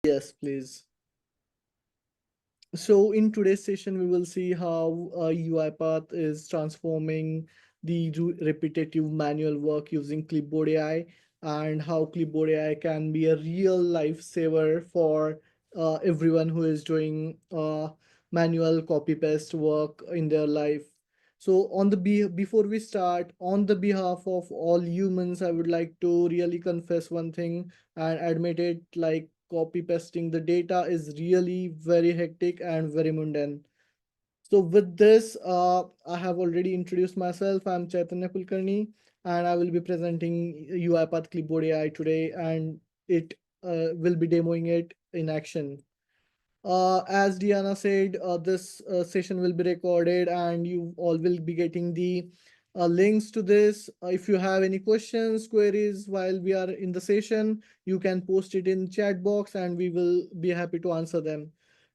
Yes, please. So in today's session, we will see how UiPath is transforming the repetitive manual work using Clipboard AI, and how Clipboard AI can be a real lifesaver for everyone who is doing manual copy paste work in their life. So before we start, on the behalf of all humans, I would like to really confess one thing and admit it, like copy pasting the data is really very hectic and very mundane. So with this, I have already introduced myself. I'm Chaitanya Kulkarni, and I will be presenting UiPath Clipboard AI today, and it will be demoing it in action. As Diana said, this session will be recorded and you all will be getting the links to this. If you have any questions, queries while we are in the session, you can post it in chat box and we will be happy to answer them.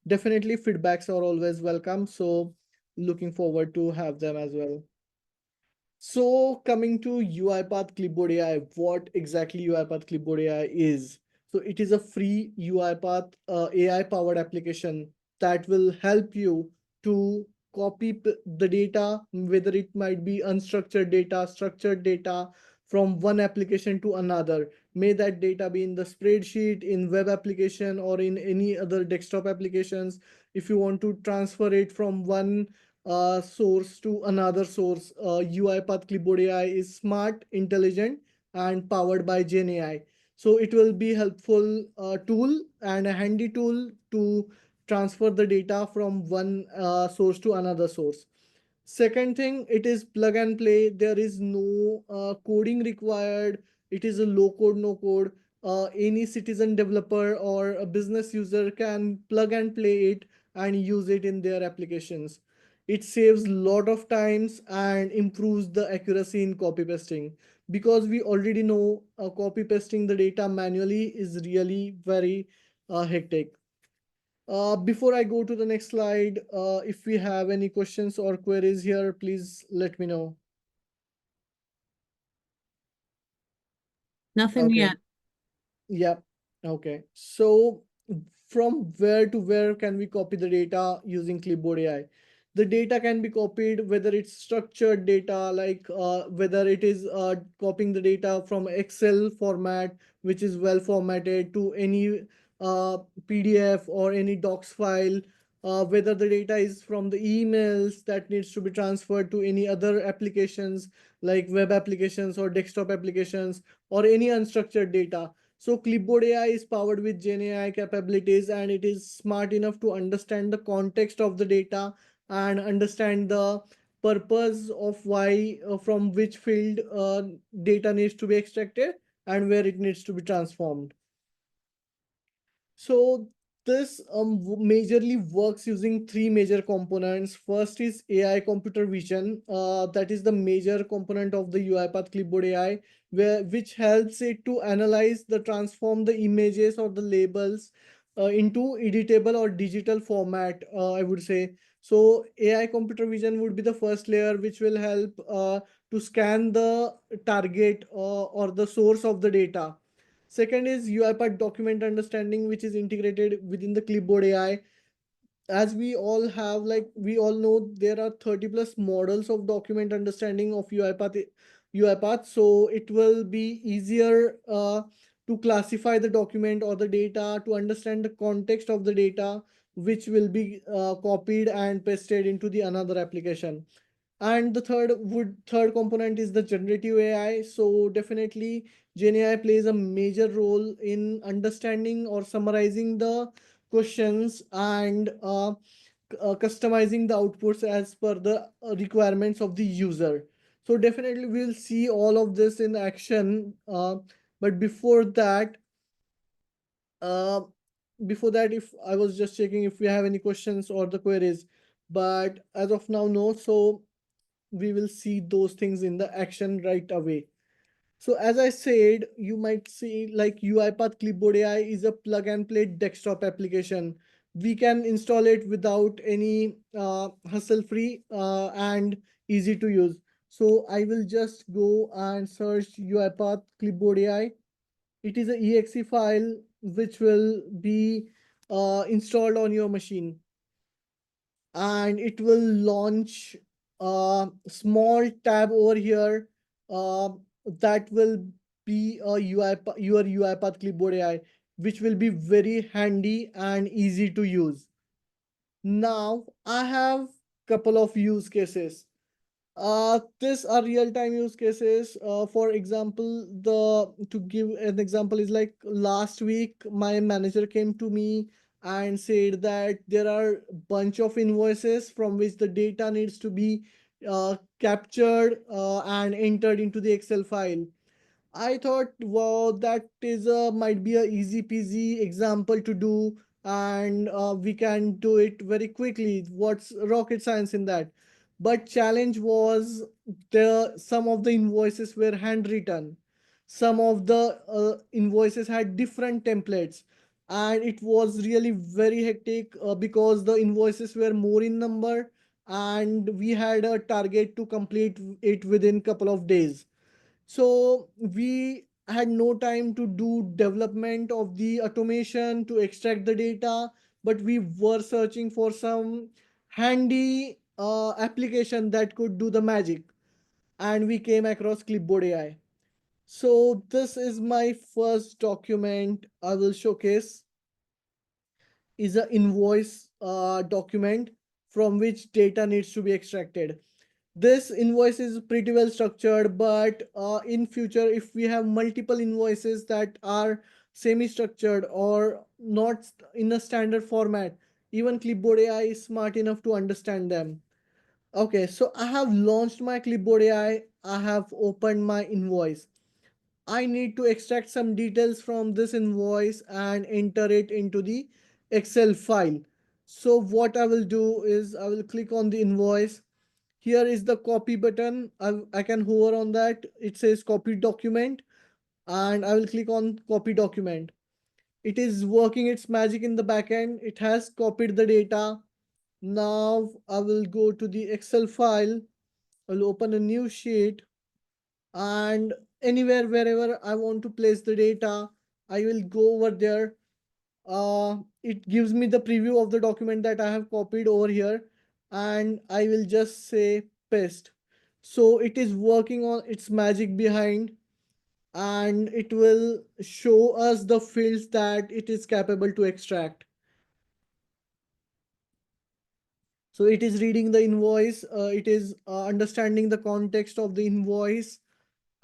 Definitely feedbacks are always welcome. So looking forward to have them as well. So coming to UiPath Clipboard AI, what exactly UiPath Clipboard AI is? So it is a free UiPath AI powered application that will help you to the data, whether it might be unstructured data, structured data, from one application to another. May that data be in the spreadsheet, in web application, or in any other desktop applications. If you want to transfer it from one source to another source. UiPath Clipboard AI is smart, intelligent, and powered by Gen AI. So it will be helpful tool and a handy tool to transfer the data from one source to another source. Second thing, it is plug and play. There is no coding required. It is a low code, no code. Any citizen developer or a business user can plug and play it and use it in their applications. It saves a lot of times and improves the accuracy in copy pasting, because we already know copy pasting the data manually is really very hectic. Before I go to the next slide, if we have any questions or queries here, please let me know. Nothing Okay. yet. Yep. Okay. So from where to where can we copy the data using Clipboard AI? The data can be copied, whether it's structured data, like whether it is copying the data from Excel format, which is well formatted, to any PDF or any docs file, whether the data is from the emails that needs to be transferred to any other applications like web applications or desktop applications, or any unstructured data. So Clipboard AI is powered with Gen AI capabilities, and it is smart enough to understand the context of the data and understand the purpose of why, from which field data needs to be extracted and where it needs to be transformed. So this majorly works using three major components. First is AI computer vision. That is the major component of the UiPath Clipboard AI, which helps it to analyze the transform the images or the labels into editable or digital format. I would say so. AI computer vision would be the first layer, which will help to scan the target or the source of the data. Second is UiPath document understanding, which is integrated within the Clipboard AI. As we all have, like we all know, there are 30 plus models of document understanding of UiPath. So it will be easier to classify the document or the data, to understand the context of the data, which will be copied and pasted into the another application. And the third component is the generative AI. So definitely Gen AI plays a major role in understanding or summarizing the questions and customizing the outputs as per the requirements of the user. So definitely we'll see all of this in action. But uh, before that, if I was just checking if we have any questions or the queries, but as of now, no. So we will see those things in the action right away. So as I said, you might see like UiPath Clipboard AI is a plug and play desktop application. We can install it without any hassle free and easy to use. So I will just go and search UiPath Clipboard AI. It is a exe file which will be installed on your machine, and it will launch a small tab over here uh, that will be your UiPath Clipboard AI, which will be very handy and easy to use. Now I have couple of use cases. These are real-time use cases. For example, the to give an example is like last week, my manager came to me and said that there are bunch of invoices from which the data needs to be captured and entered into the Excel file. I thought, wow, that is a might be a easy peasy example to do, and we can do it very quickly. What's rocket science in that? But challenge was the some of the invoices were handwritten, some of the invoices had different templates, and it was really very hectic because the invoices were more in number, and we had a target to complete it within couple of days. So we had no time to do development of the automation to extract the data, but we were searching for some handy application that could do the magic, and we came across Clipboard AI. So this is my first document I will showcase, is an invoice document from which data needs to be extracted. This invoice is pretty well structured, but in future, if we have multiple invoices that are semi-structured or not in a standard format, even Clipboard AI is smart enough to understand them. Okay, so I have launched my Clipboard AI. I have opened my invoice. I need to extract some details from this invoice and enter it into the Excel file. So what I will do is I will click on the invoice. Here is the copy button. I can hover on that. It says copy document, and I will click on copy document. It is working its magic in the backend. It has copied the data. Now I will go to the Excel file. I'll open a new sheet, and anywhere wherever I want to place the data, I will go over there. It gives me the preview of the document that I have copied over here, and I will just say paste. So it is working on its magic behind, and it will show us the fields that it is capable to extract. So it is reading the invoice, it is understanding the context of the invoice,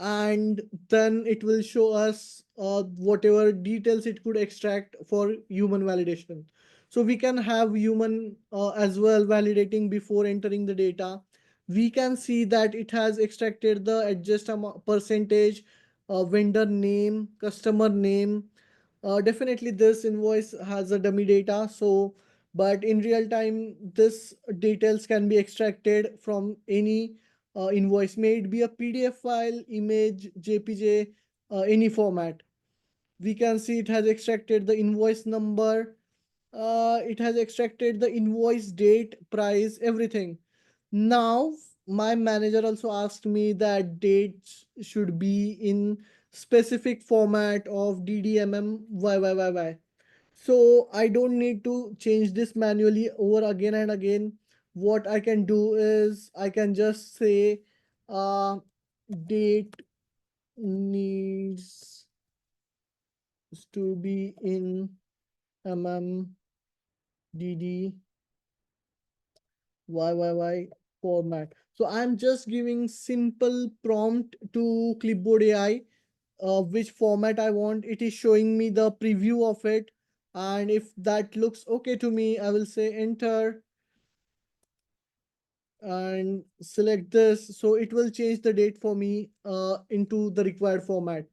and then it will show us whatever details it could extract for human validation. So we can have human as well validating before entering the data. We can see that it has extracted the adjust percentage, vendor name, customer name. Definitely this invoice has a dummy data, so but in real time this details can be extracted from any invoice, may it be a PDF file, image, JPG, any format. We can see it has extracted the invoice number, it has extracted the invoice date, price, everything. Now my manager also asked me that dates should be in specific format of DDMM YYYY. So I don't need to change this manually over again and again. What I can do is I can just say uh, date needs to be in DD YYY format. So I'm just giving simple prompt to Clipboard AI, which format I want. It is showing me the preview of it. And if that looks okay to me, I will say enter and select this. So it will change the date for me into the required format.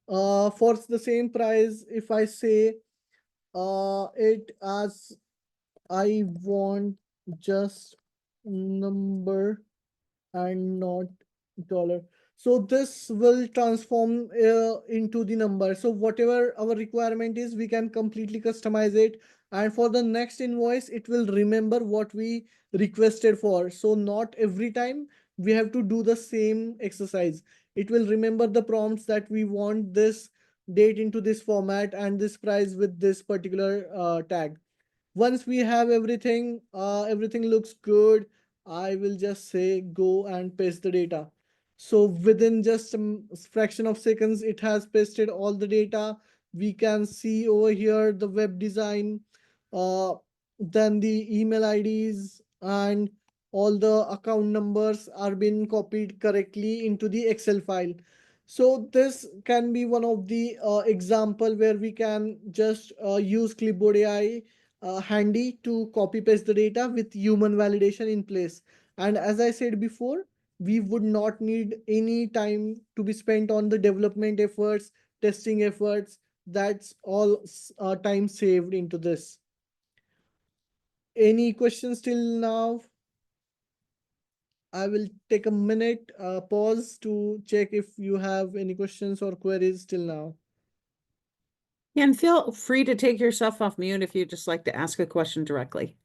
For the same price, if I say it as I want just number and not dollar. So this will transform into the number. So whatever our requirement is, we can completely customize it. And for the next invoice, it will remember what we requested for. So not every time we have to do the same exercise. It will remember the prompts that we want this date into this format and this price with this particular tag. Once we have everything, everything looks good, I will just say go and paste the data. So within just a fraction of seconds, it has pasted all the data. We can see over here the web design, uh, then the email IDs and all the account numbers are being copied correctly into the Excel file. So this can be one of the example where we can just use Clipboard AI handy to copy paste the data with human validation in place. And as I said before, we would not need any time to be spent on the development efforts, testing efforts. That's all time saved into this. Any questions till now? I will take a minute pause to check if you have any questions or queries till now. And feel free to take yourself off mute if you'd just like to ask a question directly.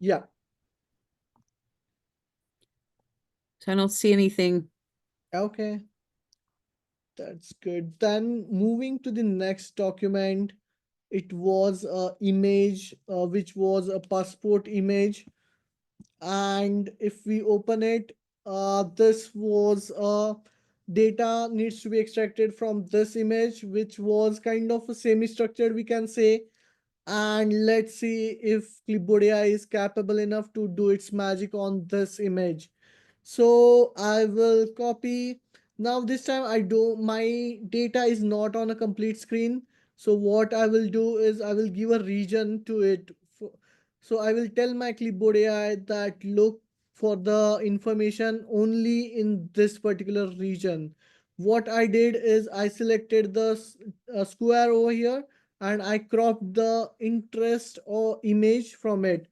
Yeah. So I don't see anything. Okay. That's good. Then moving to the next document, it was a image which was a passport image. And if we open it, this was data needs to be extracted from this image, which was kind of a semi-structured, we can say. And let's see if Clipboard AI is capable enough to do its magic on this image. So I will copy. Now this time I do my data is not on a complete screen. So what I will do is I will give a region to it. So I will tell my Clipboard AI that look for the information only in this particular region. What I did is I selected the square over here and I cropped the interest or image from it,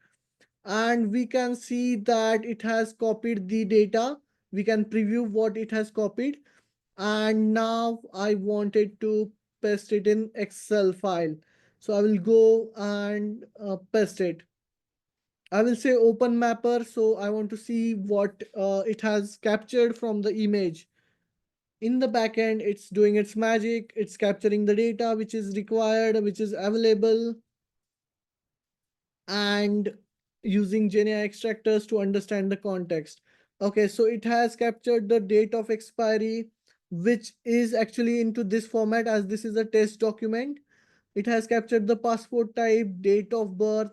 and we can see that it has copied the data. We can preview what it has copied, and now I wanted to paste it in Excel file. So I will go and paste it. I will say open mapper, so I want to see what it has captured from the image. In the backend, it's doing its magic. It's capturing the data which is required, which is available, and using GenAI extractors to understand the context. Okay, so it has captured the date of expiry, which is actually into this format as this is a test document. It has captured the passport type, date of birth,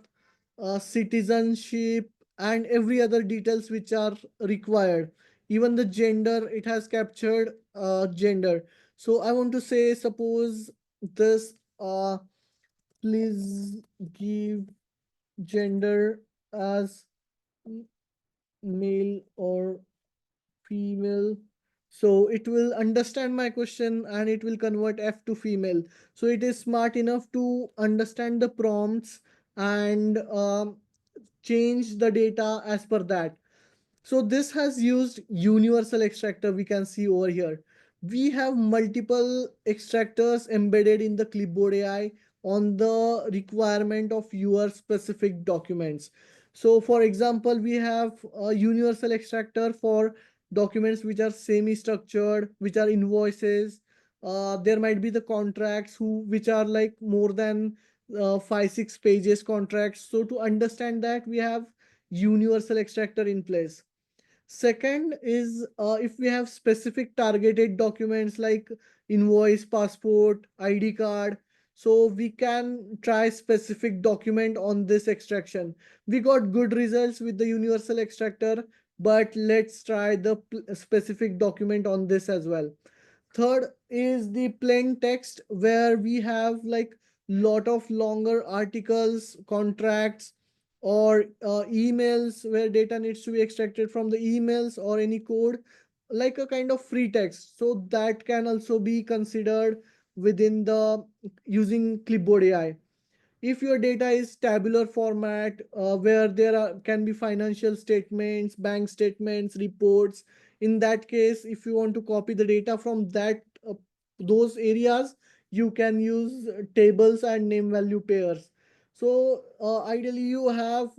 citizenship, and every other details which are required. Even the gender, it has captured gender. So I want to say, suppose this, please give gender as male or female. So it will understand my question and it will convert F to female. So it is smart enough to understand the prompts and change the data as per that. So this has used universal extractor, we can see over here. We have multiple extractors embedded in the Clipboard AI on the requirement of your specific documents. So for example, we have a universal extractor for documents which are semi-structured, which are invoices. There might be the contracts which are like more than 5-6 pages contracts. So to understand that, we have universal extractor in place. Second is if we have specific targeted documents like invoice, passport, ID card, so we can try specific document on this extraction. We got good results with the universal extractor, but let's try the specific document on this as well. Third is the plain text where we have like lot of longer articles, contracts, or emails where data needs to be extracted from the emails or any code, like a kind of free text. So that can also be considered within the using Clipboard AI. If your data is tabular format where can be financial statements, bank statements, reports, in that case if you want to copy the data from those areas, you can use tables and name value pairs. So ideally you have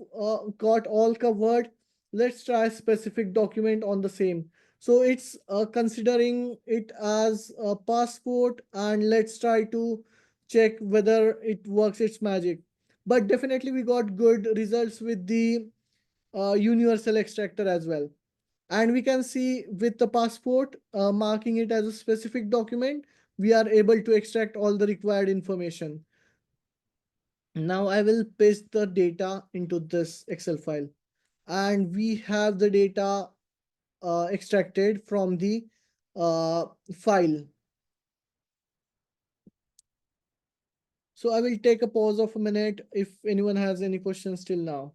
got all covered. Let's try a specific document on the same. So it's considering it as a passport, and let's try to check whether it works its magic. But definitely we got good results with the universal extractor as well. And we can see with the passport, marking it as a specific document, we are able to extract all the required information. Now I will paste the data into this Excel file, and we have the data extracted from the file. So I will take a pause of a minute if anyone has any questions till now.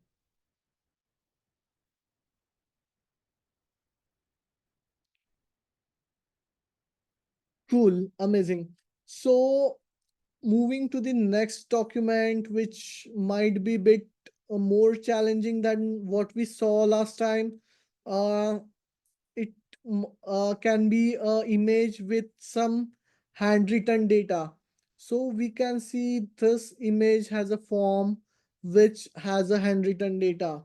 Cool, amazing. So moving to the next document, which might be a bit more challenging than what we saw last time. Uh, it can be a image with some handwritten data. So we can see this image has a form which has a handwritten data,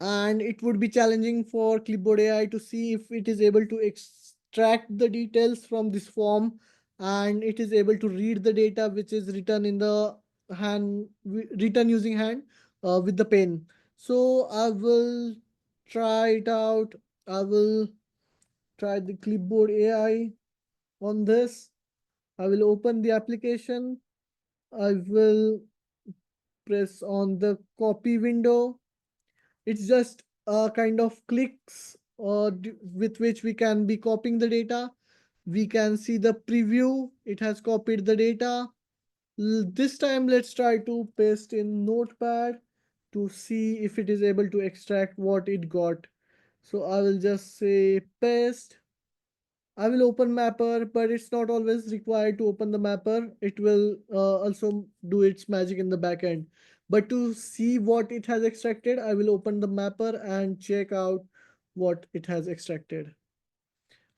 and it would be challenging for Clipboard AI to see if it is able to extract the details from this form, and it is able to read the data which is written in the written using hand with the pen. So I will try it out. I will try the Clipboard AI on this. I will open the application. I will press on the copy window. It's just a kind of clicks with which we can be copying the data. We can see the preview. It has copied the data. This time, let's try to paste in Notepad to see if it is able to extract what it got. So I will just say paste. I will open Mapper, but it's not always required to open the Mapper. It will also do its magic in the backend. But to see what it has extracted, I will open the Mapper and check out what it has extracted.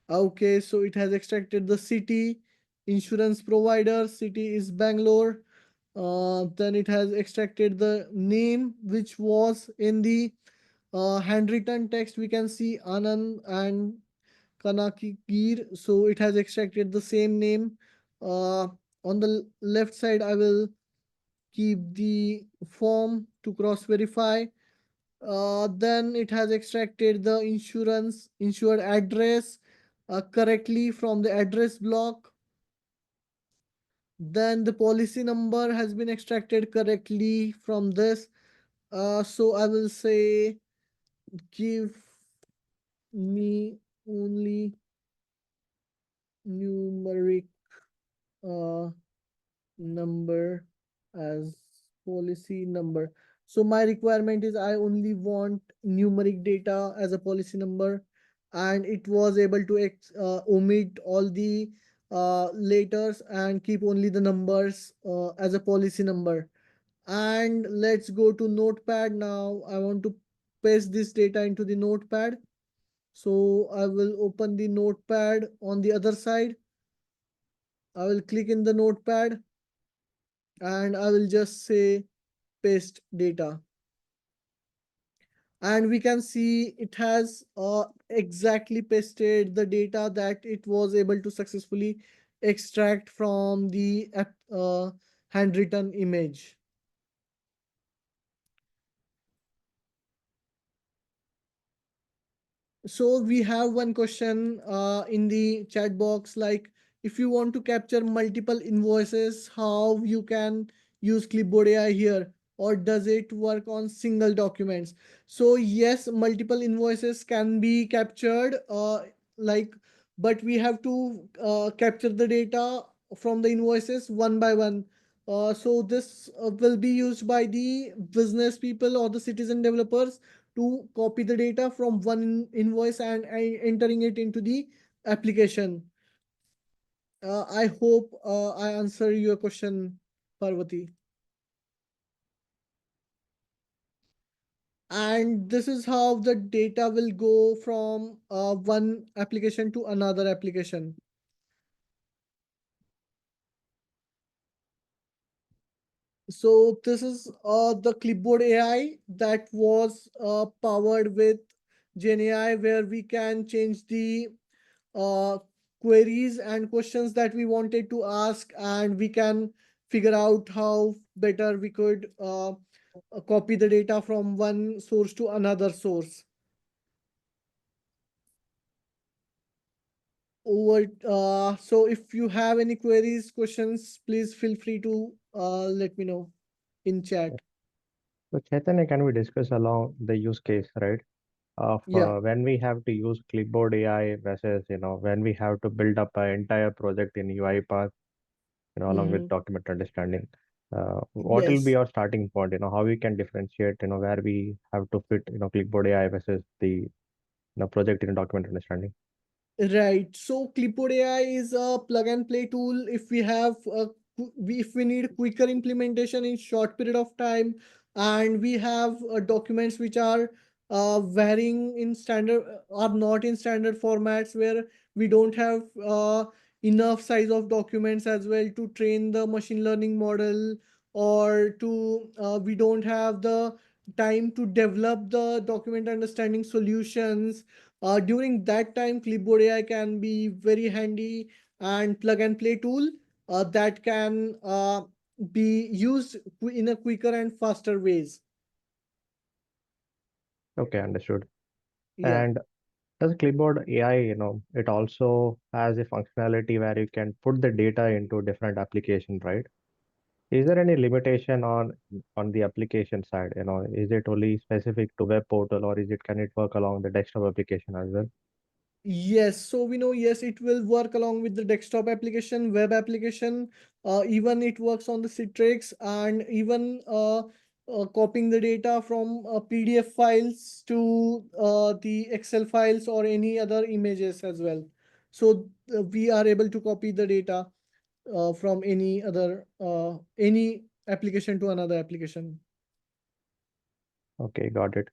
Okay, so it has extracted the city, insurance provider, city is Bangalore. Then it has extracted the name which was in the handwritten text. We can see Anand and Kanakigir. So it has extracted the same name. On the left side, I will keep the form to cross verify. Then it has extracted the insured address correctly from the address block. Then the policy number has been extracted correctly from this. So I will say give me only numeric uh, number as policy number. So my requirement is I only want numeric data as a policy number, and it was able to omit all the letters and keep only the numbers as a policy number. And let's go to Notepad now. I want to paste this data into the Notepad. So I will open the Notepad on the other side. I will click in the Notepad and I will just say paste data. And we can see it has exactly pasted the data that it was able to successfully extract from the handwritten image. So we have one question in the chat box, like if you want to capture multiple invoices, how you can use Clipboard AI here, or does it work on single documents? So yes, multiple invoices can be captured, like, but we have to capture the data from the invoices one by one. So this will be used by the business people or the citizen developers to copy the data from one invoice and entering it into the application. I hope I answer your question, Parvati. And this is how the data will go from one application to another application. So this is the Clipboard AI that was powered with Gen AI, where we can change the uh, queries and questions that we wanted to ask, and we can figure out how better we could copy the data from one source to another source. So if you have any queries, questions, please feel free to let me know in chat. So Chaitanya, can we discuss along the use case, right? Of Yeah. when we have to use clipboard AI versus, when we have to build up an entire project in UiPath, along with Mhm. document understanding. What will be Yes. our starting point? How we can differentiate, where we have to fit, clipboard AI versus the, project in document understanding. Right. So Clipboard AI is a plug and play tool. If we have if we need quicker implementation in short period of time, and we have documents which are varying in standard are not in standard formats, where we don't have enough size of documents as well to train the machine learning model, or to we don't have the time to develop the document understanding solutions. During that time, Clipboard AI can be very handy and plug and play tool that can be used in a quicker and faster ways. Okay, understood. Yeah. And as clipboard AI, it also has a functionality where you can put the data into different application, right? Is there any limitation on the application side? Is it only specific to web portal, or can it work along the desktop application as well? Yes, so we know, yes, it will work along with the desktop application, web application. Even it works on the Citrix, and even copying the data from PDF files to the Excel files or any other images as well. So we are able to copy the data from any application to another application. Okay, got it.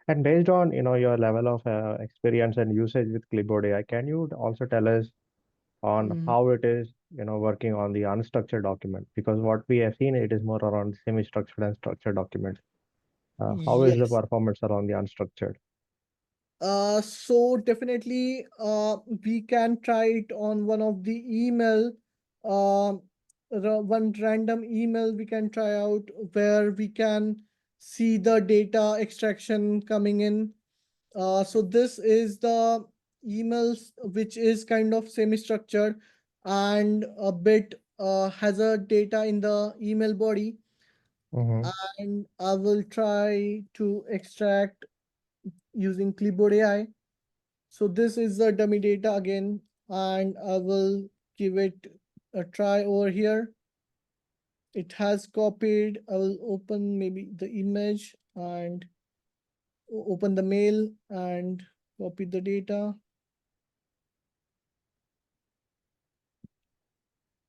And based on, your level of experience and usage with Clipboard AI, can you also tell us on Mhm. how it is, working on the unstructured document? Because what we have seen, it is more around semi-structured and structured documents. How is the Yes. performance around the unstructured? So definitely, we can try it on one of the email, one random email we can try out, where we can see the data extraction coming in. So this is the emails which is kind of semi-structured, and a bit has a data in the email body, Mm-hmm. and I will try to extract using Clipboard AI. So this is the dummy data again, and I will give it a try over here. It has copied. I will open maybe the image and open the mail and copy the data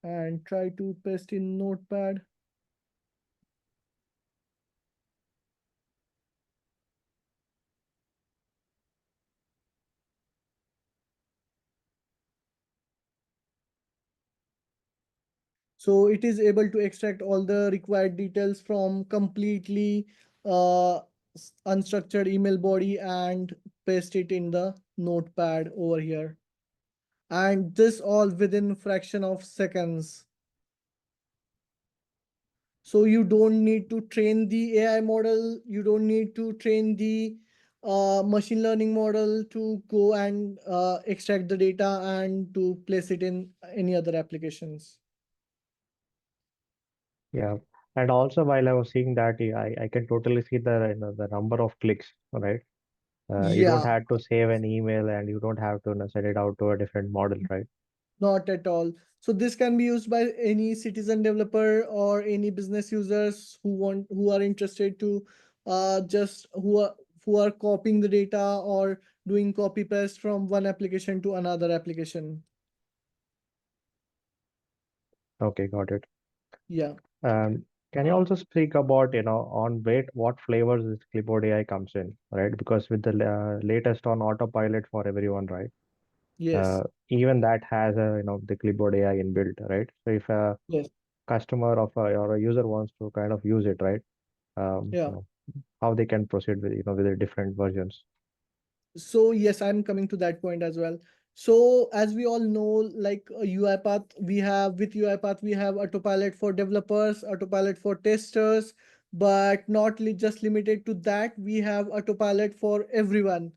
and try to paste in Notepad. So it is able to extract all the required details from completely uh, unstructured email body and paste it in the Notepad over here. And this all within fraction of seconds. So you don't need to train the AI model, you don't need to train the machine learning model to go and extract the data and to place it in any other applications. Yeah. And also, while I was seeing that, I can totally see the number of clicks, right? You don't Yeah. have to save an email, and you don't have to, send it out to a different model, right? Not at all. So this can be used by any citizen developer or any business users who are interested to just who are copying the data or doing copy paste from one application to another application. Okay, got it. Yeah. Can you also speak about, on what flavors this clipboard AI comes in, right? Because with the latest on autopilot for everyone, right? Yes. Uh, Even that has the clipboard AI inbuilt, right? So if a Yes. customer or a user wants to kind of use it, right? Yeah. How they can proceed with, with the different versions. So yes, I'm coming to that point as well. So as we all know, like UiPath, we have with UiPath, we have Autopilot for developers, Autopilot for testers, but not just limited to that. We have Autopilot for everyone,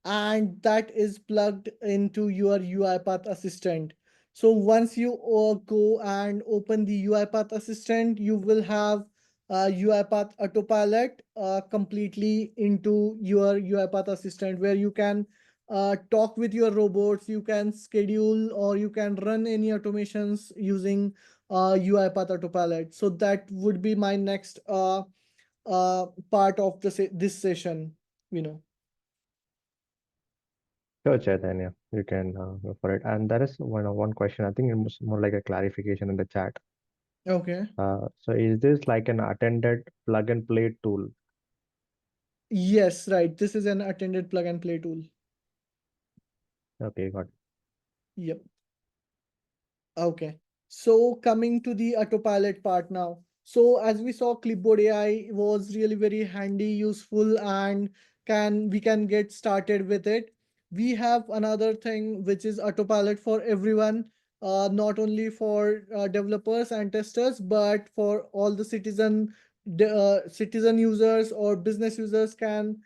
and that is plugged into your UiPath assistant. So once you go and open the UiPath assistant, you will have UiPath Autopilot completely into your UiPath assistant, where you can talk with your robots, you can schedule or you can run any automations using UiPath Autopilot. So that would be my next part of this session, you know. Sure, Chaitanya, you can go for it. And there is one question. I think it was more like a clarification in the chat. Okay. So is this like an attended plug and play tool? Yes, right. This is an attended plug and play tool. Okay, got it. Yep. Okay. So coming to the autopilot part now. So as we saw, Clipboard AI was really very handy, useful, and we can get started with it. We have another thing which is autopilot for everyone, not only for developers and testers, but for all the citizen users or business users can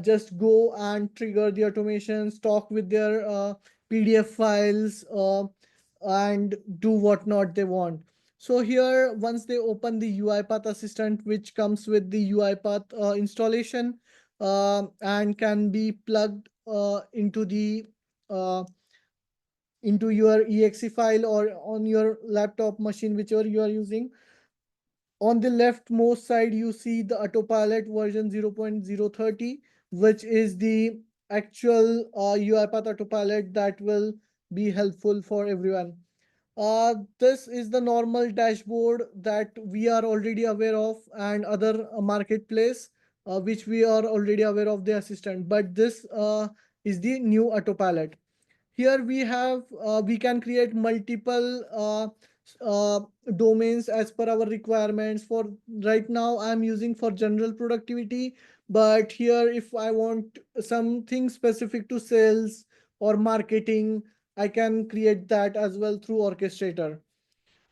just go and trigger the automations, talk with their PDF files. And do whatnot they want. So here, once they open the UiPath Assistant, which comes with the UiPath installation and can be plugged uh, into your exe file or on your laptop machine, whichever you are using. On the leftmost side, you see the autopilot version 0.030, which is the actual UiPath autopilot that will be helpful for everyone. This is the normal dashboard that we are already aware of, and other marketplace which we are already aware of the assistant. But this is the new autopilot. Here we can create multiple uh, domains as per our requirements. For right now, I'm using for general productivity, but here if I want something specific to sales or marketing, I can create that as well through orchestrator.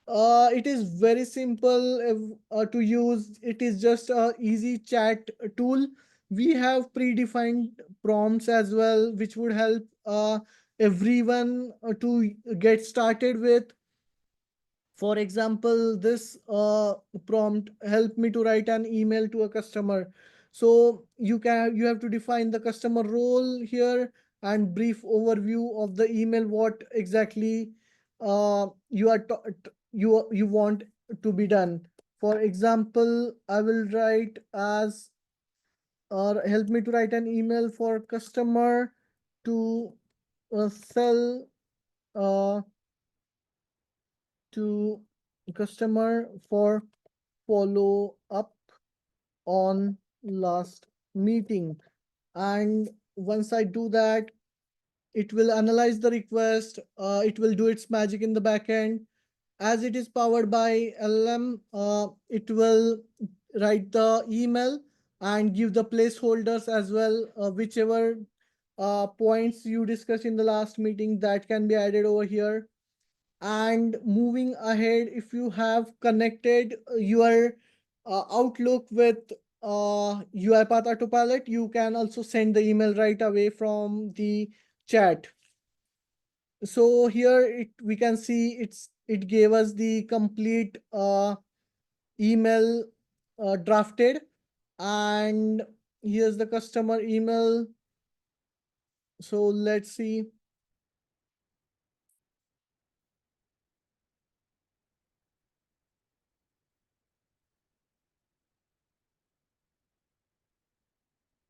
It is very simple to use. It is just a easy chat tool. We have predefined prompts as well, which would help everyone to get started with. For example, this prompt help me to write an email to a customer. So you have to define the customer role here and brief overview of the email, what exactly you are you want to be done. For example, I will write as or help me to write an email for customer to sell uh, to customer for follow up on last meeting. And once I do that, it will analyze the request. It will do its magic in the backend. As it is powered by LLM, it will write the email and give the placeholders as well, whichever points you discussed in the last meeting that can be added over here. And moving ahead, if you have connected your Outlook with UiPath Autopilot, you can also send the email right away from the chat. So here we can see it gave us the complete email drafted, and here's the customer email. So let's see.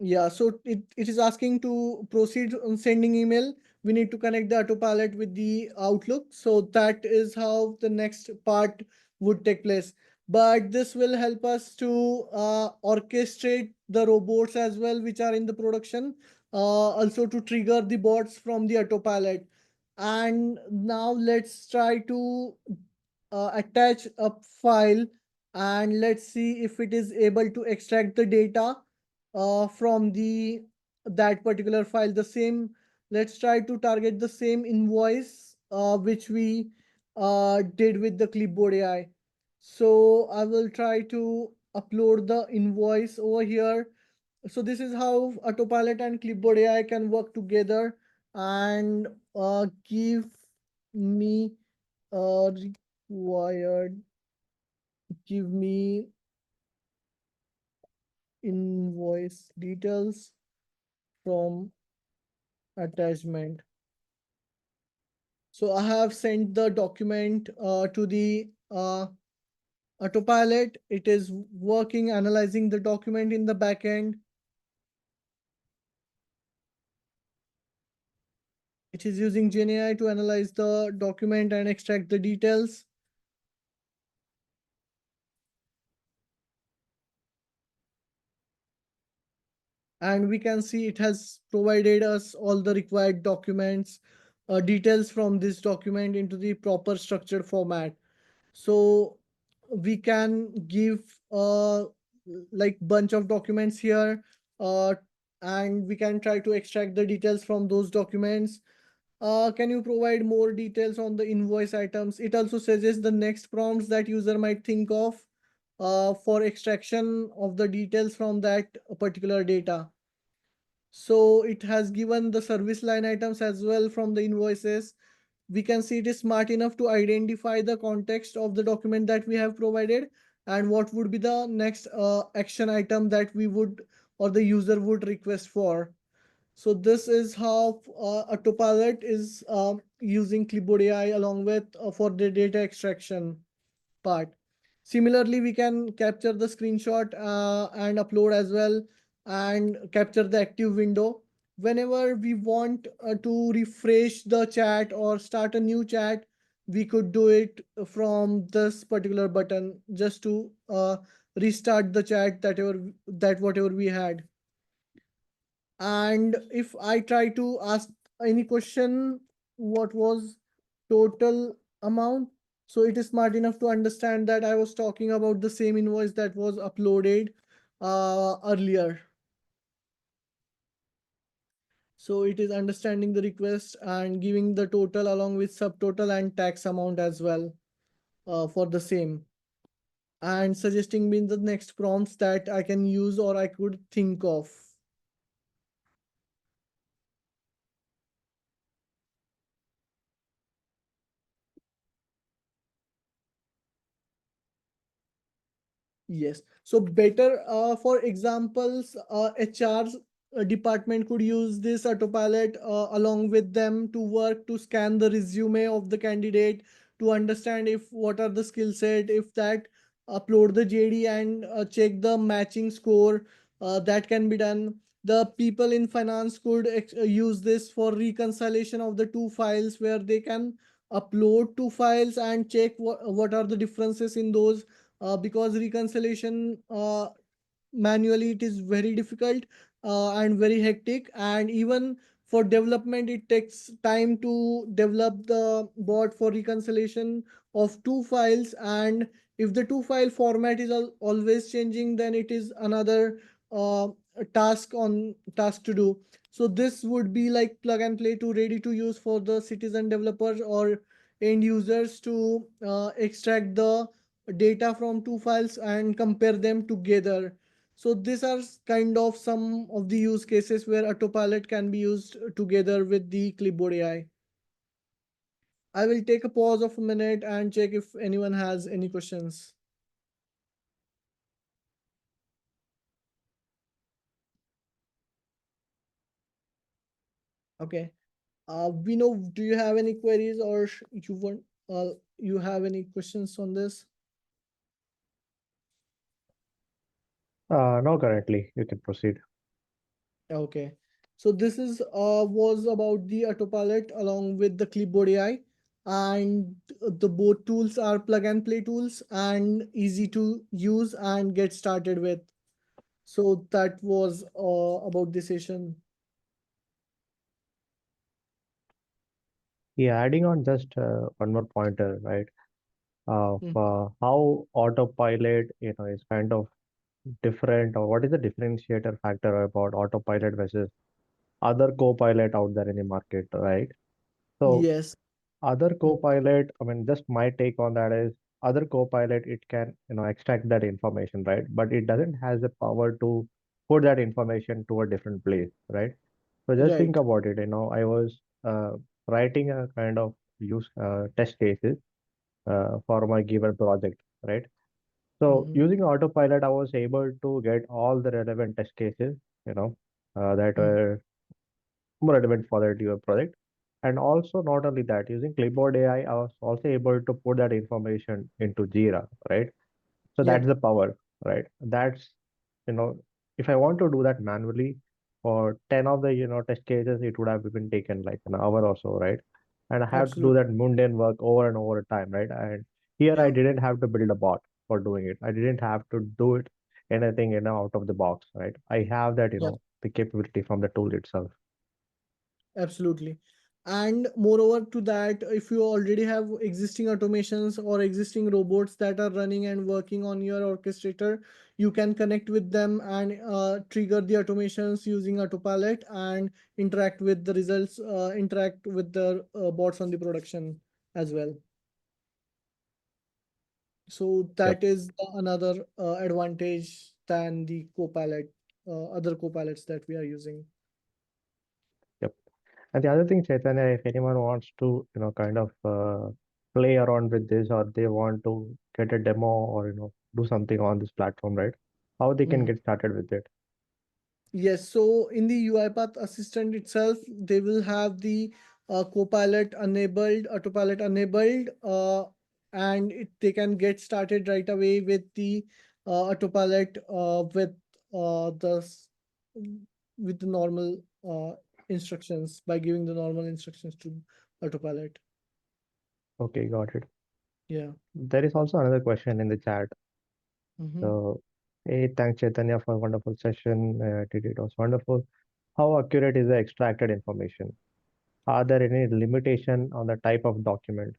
Yeah, so it is asking to proceed on sending email. We need to connect the autopilot with the Outlook. So that is how the next part would take place. But this will help us to orchestrate the robots as well, which are in the production, also to trigger the bots from the autopilot. And now let's try to attach a file, and let's see if it is able to extract the data from the that particular file, the same, let's try to target the same invoice which we did with the Clipboard AI. So I will try to upload the invoice over here. So this is how Autopilot and Clipboard AI can work together and give me required, give me invoice details from attachment. So I have sent the document to the Autopilot. It is working, analyzing the document in the backend. It is using GenAI to analyze the document and extract the details. And we can see it has provided us all the required documents, details from this document into the proper structured format. So we can give like bunch of documents here, uh, and we can try to extract the details from those documents. Can you provide more details on the invoice items? It also suggests the next prompts that user might think of for extraction of the details from that particular data. So it has given the service line items as well from the invoices. We can see it is smart enough to identify the context of the document that we have provided and what would be the next action item that we would or the user would request for. So this is how Autopilot is using Clipboard AI along with for the data extraction part. Similarly, we can capture the screenshot and upload as well and capture the active window. Whenever we want to refresh the chat or start a new chat, we could do it from this particular button just to restart the chat that whatever we had. And if I try to ask any question, what was total amount? So it is smart enough to understand that I was talking about the same invoice that was uploaded earlier. So it is understanding the request and giving the total along with subtotal and tax amount as well for the same, and suggesting me the next prompts that I can use or I could think of. Yes. So better for examples, HR's department could use this autopilot along with them to work to scan the resume of the candidate to understand if what are the skill set, if that upload the JD and check the matching score that can be done. The people in finance could use this for reconciliation of the two files where they can upload two files and check what are the differences in those because reconciliation manually it is very difficult and very hectic, and even for development it takes time to develop the bot for reconciliation of two files, and if the two file format is always changing then it is another uh, task to do. So this would be like plug and play to ready to use for the citizen developers or end users to extract the data from two files and compare them together. So these are kind of some of the use cases where Autopilot can be used together with the Clipboard AI. I will take a pause of a minute and check if anyone has any questions. Okay. We know, do you have any queries or you have any questions on this? No, currently you can proceed. Okay. So this is was about the Autopilot along with the Clipboard AI, and the both tools are plug and play tools and easy to use and get started with. So that was about the session. Yeah, adding on just one more pointer, right? Of Hmm. how autopilot, is kind of different, or what is the differentiator factor about autopilot versus other copilot out there in the market, right? So Yes. other Mm, copilot, I mean, just my take on that is other copilot, it can, extract that information, right? But it doesn't has the power to put that information to a different place, right? So just think right. about it, I was writing a kind of use test cases for my given project, right? So Mm-hmm. using autopilot, I was able to get all the relevant test cases, that Mm, were more relevant for that your project. And also not only that, using Clipboard AI, I was also able to put that information into Jira, right? So that's yep. the power, right? That's, you know, if I want to do that manually for 10 of the, test cases, it would have been taken like an hour or so, right? And I have to do Absolutely. that mundane work over and over time, right? And here I Yeah. didn't have to build a bot for doing it. I didn't have to do it anything, out of the box, right? I have that, Yeah. the capability from the tool itself. Absolutely. And moreover to that, if you already have existing automations or existing robots that are running and working on your orchestrator, you can connect with them and trigger the automations using Autopilot and interact with the results, interact with the bots on the production as well. So Yep. that is another advantage than the Copilot, other Copilots that we are using. Yep. And the other thing, Chaitanya, if anyone wants to, kind of play around with this, or they want to get a demo or, do something on this platform, right? How they can Mhm. get started with it. Yes, so in the UiPath Assistant itself, they will have the Copilot enabled, Autopilot enabled, and they can get started right away with the Autopilot the with the normal instructions by giving the normal instructions to Autopilot. Okay, got it. Yeah. There is also another question in the chat. Mm-hmm. So, hey, thanks Chaitanya for a wonderful session. It was wonderful. How accurate is the extracted information? Are there any limitation on the type of document?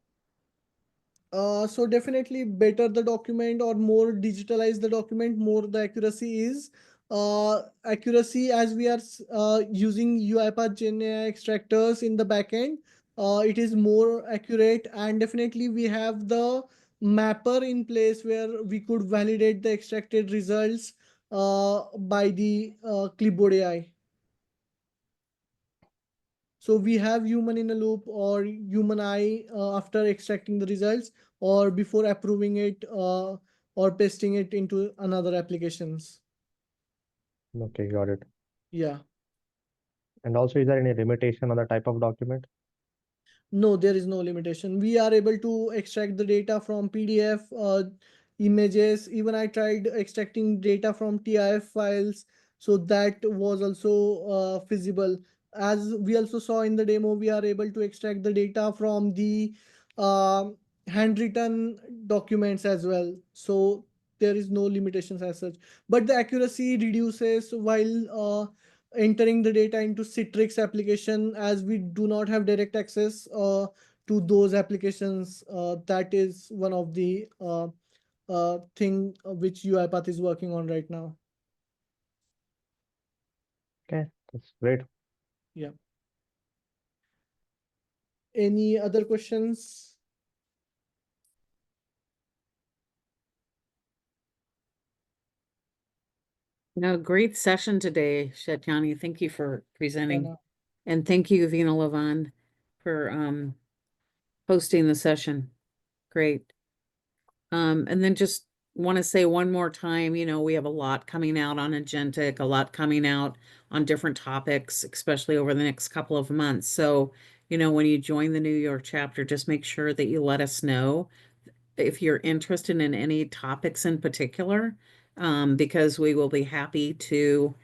So definitely better the document or more digitalize the document, more the accuracy is. Accuracy as we are using UiPath Gen AI extractors in the backend, it is more accurate, and definitely we have the mapper in place where we could validate the extracted results by the Clipboard AI. So we have human in a loop or human eye after extracting the results or before approving it or pasting it into another applications. Okay, got it. Yeah. And also, is there any limitation on the type of document? No, there is no limitation. We are able to extract the data from PDF, images. Even I tried extracting data from TIF files. So that was also feasible. As we also saw in the demo, we are able to extract the data from the um handwritten documents as well. So there is no limitations as such. But the accuracy reduces while entering the data into Citrix application, as we do not have direct access to those applications. That is one of the thing which UiPath is working on right now. Okay, that's great. Yeah. Any other questions? No, great session today, Shatyani. Thank you for presenting. Diana? And thank you, Vina Levan, for hosting the session. Great. And then just want to say one more time, we have a lot coming out on Agentic, a lot coming out on different topics, especially over the next couple of months. So, when you join the New York chapter, just make sure that you let us know if you're interested in any topics in particular, because we will be happy to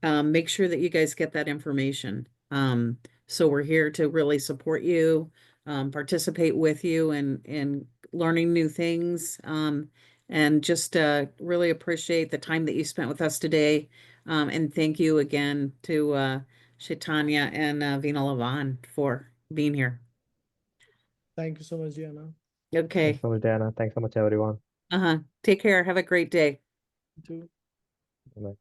make sure that you guys get that information. So we're here to really support you, participate with you in learning new things, and just really appreciate the time that you spent with us today. And thank you again to Shaitanya and Vina Lavan for being here. Thank you so much, Diana. Thanks Okay. so much, Diana. Thanks so much, everyone. Take care. Have a great day. You too. Bye.